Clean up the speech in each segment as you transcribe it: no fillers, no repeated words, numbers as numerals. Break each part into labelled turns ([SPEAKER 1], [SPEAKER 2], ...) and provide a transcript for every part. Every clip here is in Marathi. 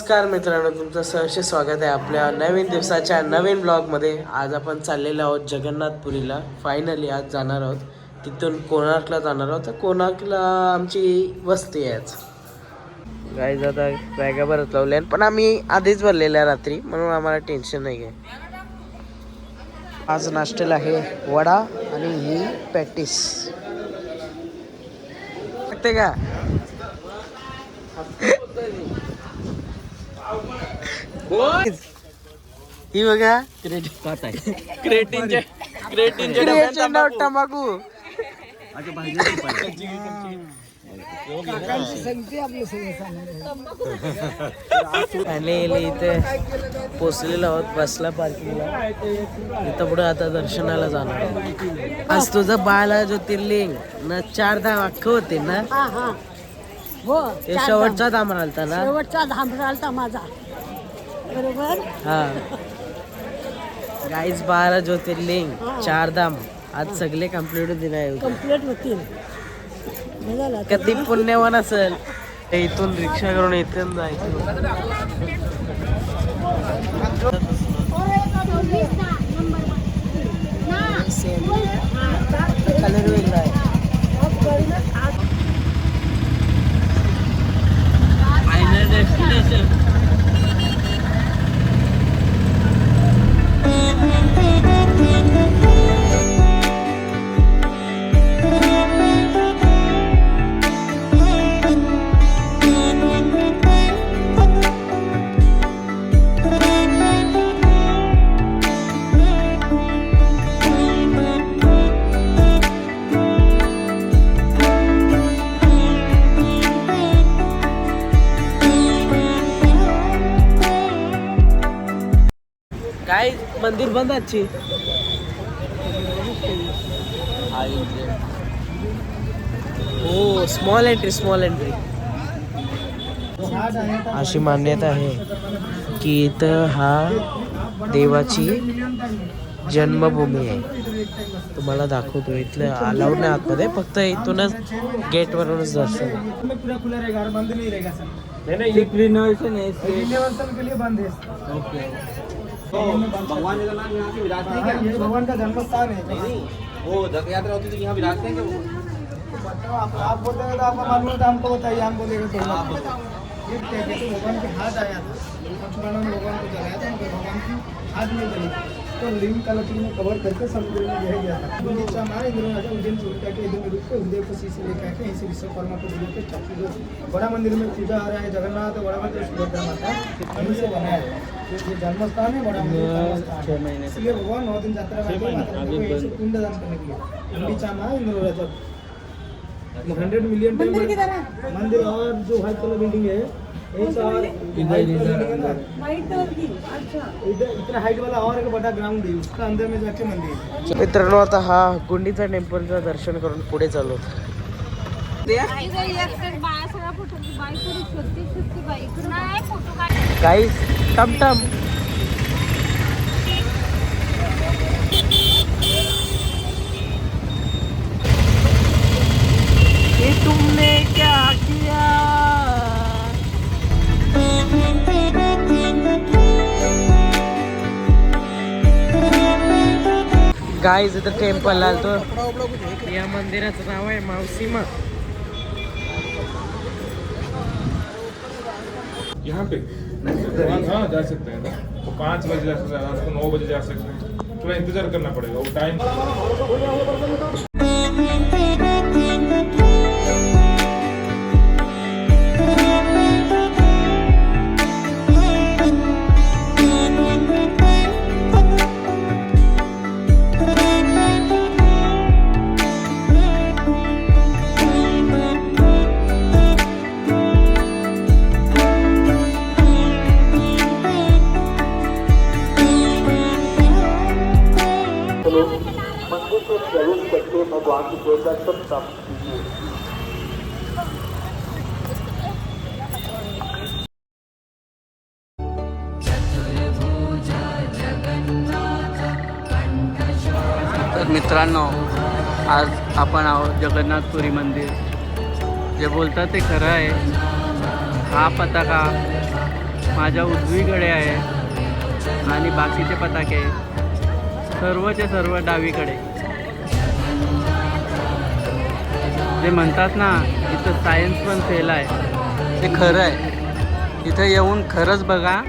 [SPEAKER 1] नमस्कार मित्रांनो, तुमचं सहर्ष स्वागत आहे आपल्या नवीन दिवसाच्या नवीन ब्लॉगमध्ये. आज आपण चाललेलो आहोत जगन्नाथपुरीला. फायनली आज जाणार आहोत, तिथून कोणार्कला जाणार आहोत. तर कोणार्कला आमची वस्ती आहे आज. गाईज आता बॅगा भरत लावल्या, पण आम्ही आधीच भरलेल्या रात्री, म्हणून आम्हाला टेन्शन नाही आहे. आज नाश्त्याला आहे वडा आणि ही पॅटीस लागते का? ही बघा क्रेटिनच्या तंबाखू. आणि इथे पोचलेलो आहोत बसला पार्किंगला. इथं पुढे आता दर्शनाला जाणार. आज तुझं बाळा ज्योतिर्लिंग ना 4 धाम अख्खं होते ना.
[SPEAKER 2] हो,
[SPEAKER 1] ते शेवटचा धाम राहता ना.
[SPEAKER 2] शेवटचा धाम राहता माझा, बरोबर.
[SPEAKER 1] हा गाईज 12 ज्योतिर्लिंग 4 धाम आज सगळे कम्प्लीट होतील.
[SPEAKER 2] कंप्लीट होतील.
[SPEAKER 1] कधी पुण्यवान असेल इथून रिक्षा करून इथून जायचं. कलर वेगळा आहे. Final destination. काय मंदिर बंद आजची. हो, स्मॉल एंट्री. अशी मान्यता आहे की इथं हा देवाची जन्मभूमी आहे. तुम्हाला दाखवतो. इथलं अलाउड नाही आतमध्ये, फक्त इथूनच गेट वरूनच दर्शन.
[SPEAKER 3] भगवान का नाम यहाँ पे विराजते हैं क्या? भगवान का जन्म स्थान है. नहीं, वो रथ यात्रा होती है तो यहाँ विराजते हैं क्या वो? आप बोलते हैं तो आपको मालूम है तो हमको बताइए. हम बोलेंगे तो ये कहते भगवान के हाथ आया था. लक्ष्मण ने भगवान को जलाया था, भगवान की हाथ में जली तो लिंग का लकड़ी में कवर करके समुद्र में बह गया था. नीचा मारे इंद्र राजा उज्जैन से उल्टा के इधर में रुक के हृदय को शीश लेकर आके ऐसे विश्वकर्मा को बोले के चक्र बड़ा मंदिर में पूजा आ रहा है. जगन्नाथ बड़ा मंदिर सुभद्रा माता वहीं से बनाया है. ये जन्म स्थान है, बड़ा मंदिर. इसलिए भगवान 9 दिन यात्रा करके पिंडदान करने के लिए नीचा मारे इंद्र राजा 100 मिलियन मंदिर. और जो व्हाइट कलर बिल्डिंग है इतना हाइट वाला और एक बड़ा ग्राउंड है, उसका अंदर में जाके मंदिर.
[SPEAKER 1] मित्रांनो, आता हा गुंडीचा टेम्पलचं दर्शन करून पुढे चाललो. गाईस टमटम. ये तुमने क्या किया. गाईज इथं टेम्पल आलतो. या मंदिराचं नाव आहे मावसीमा.
[SPEAKER 4] यहाँ पे हाँ जा सकते हैं ना. तो 5 बजे जा सकते हैं, रात को 9 बजे जा सकते हैं. थोड़ा इंतजार करना पड़ेगा वो टाइम.
[SPEAKER 3] मंदिर से प्रवेश करके भगवान की दर्शन प्राप्त कीजिए.
[SPEAKER 5] तर मित्रांनो, आज आपण आहोत जगन्नाथपुरी मंदिर. जे बोलतात ते खरं आहे. हा पताका माझ्या उजवीकडे आहे आणि बाकीचे पताके सर्वचे सर्व डावीकडे. जे म्हणतात ना इथं सायन्स पण फेल आहे ते खरं आहे. इथं येऊन खरंच बघा.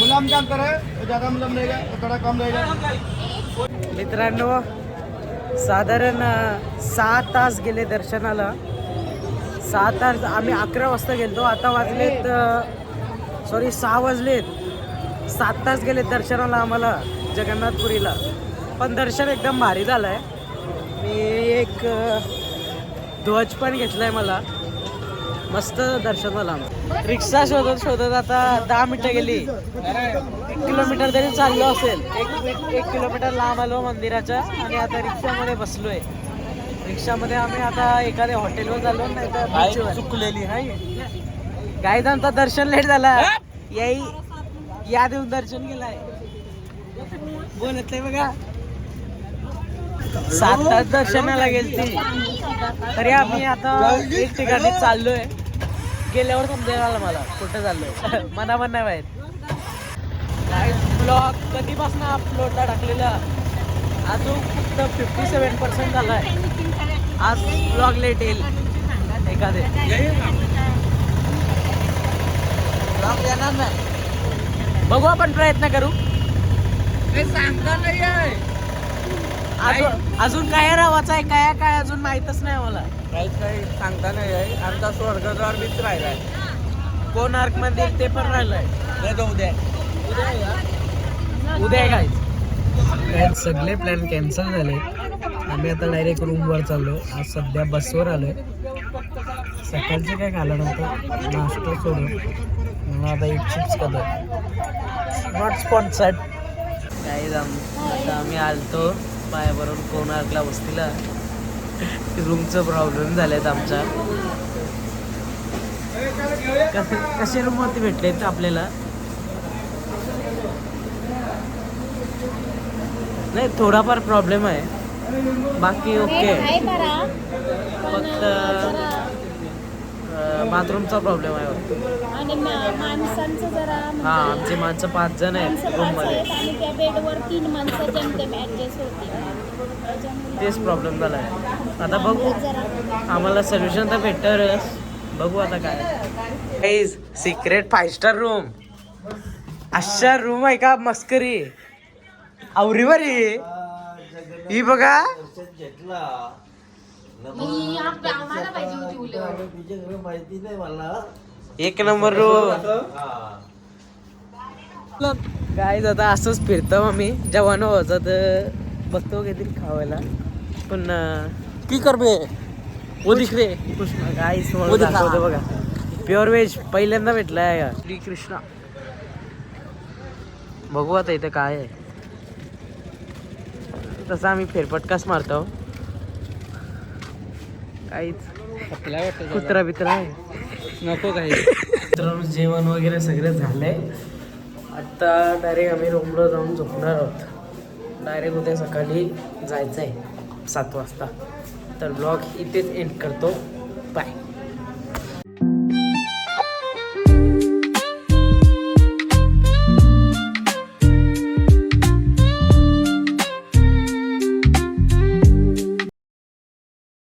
[SPEAKER 3] मुलायम का अंतर है, वो ज़्यादा मुलायम रहेगा, वो थोड़ा कम रहेगा.
[SPEAKER 1] मित्रांनो साधारण 6 तास गेले दर्शनाला. 6 तास आम्ही 11 वाजता गेलतो. आता वाजलेत 6 वाजलेत. 7 तास गेले दर्शनाला आम्हाला जगन्नाथपुरीला. पण दर्शन एकदम भारी झालं आहे. मी एक ध्वज पण घेतला आहे. मला मस्त दर्शन झालं. रिक्षा शोधत शोधत आता 10 मिनटं गेली. 1 किलोमीटर तरी चाललो असेल. 1 किलोमीटर लांब आलो मंदिराच्या आणि आता रिक्षामध्ये बसलोय. रिक्षामध्ये आम्ही आता एखाद्या हॉटेलवर चाललो नाही तर बीचवर. चुकलेली आहे गायदांचा दर्शन लेट झाला. या देऊन दर्शन केलाय बोलत नाही बघा. 7 तास दर्शनाला गेलती तरी आम्ही आता एक ठिकाणी चाललोय. गेल्यावर समजेल मला कुठं चाललोय. मनामन नाही माहित. काय ब्लॉग कधीपासून अपलोडला टाकलेला अजून फक्त 57% झालाय. आज ब्लॉग लेट येईल एखादे. ब्लॉग येणार नाही. बघू आपण प्रयत्न करू. सांगता नाही आहे अजून काय रावायचं आहे काय अजून माहीतच नाही मला. काही सांगता नाही आहे. आमचा स्वर्गद्वार बीच राहिलाय. कोणार्क मंदिर ते पण राहिलंय. उद्या काय सगळे प्लॅन कॅन्सल झाले. आम्ही आता डायरेक्ट रूमवर चाललो. आज सध्या बसवर आलोय. सकाळचं काय खाल्लं नव्हतं. नाश्ता सोडून म्हणून आता एक चिप्स खातो. Not sponsored. काही आता आम्ही आलतो पायावरून कोणार्कला वस्तीला. रूमचं प्रॉब्लेम झालेत आमच्या. कसे रूमवरती भेटलेत आपल्याला नाही. थोडाफार प्रॉब्लेम आहे बाकी ओके. फक्त बाथरूमचा प्रॉब्लेम आहे.
[SPEAKER 2] आणि माणसांचं जरा
[SPEAKER 1] हा आमची माणसं 5 जण आहेत रूममध्ये.
[SPEAKER 2] आणि त्या बेडवर 3 माणसं जेमतेम ऍडजस्ट होते.
[SPEAKER 1] तेच प्रॉब्लेम झाला आहे. आता बघू आम्हाला सोल्युशन तर भेटणारच. बघू आता काय. Secret 5 star room. अशा रूम आहे का मस्करी. आवरीवर ही बघा. एक नंबर रूम. काय आता असंच फिरतो आम्ही. जेवण होतं तर बसतो काहीतरी खावायला. पण की करबे ओ दिसले काय दाखवतो बघा. प्युअर व्हेज पहिल्यांदा भेटलाय श्री कृष्णा. बघू आता इथं काय आहे. तसं आम्ही फेरफटकाच मारतो. काहीच कुत्रा बित्रा आहे नको काही. मित्रांनो जेवण वगैरे सगळं झालंय. आता डायरेक्ट आम्ही रूमला जाऊन झोपणार आहोत. डायरेक्ट उद्या सकाळी जायचं आहे 7 वाजता. तर ब्लॉग इथेच एंड करतो. बाय.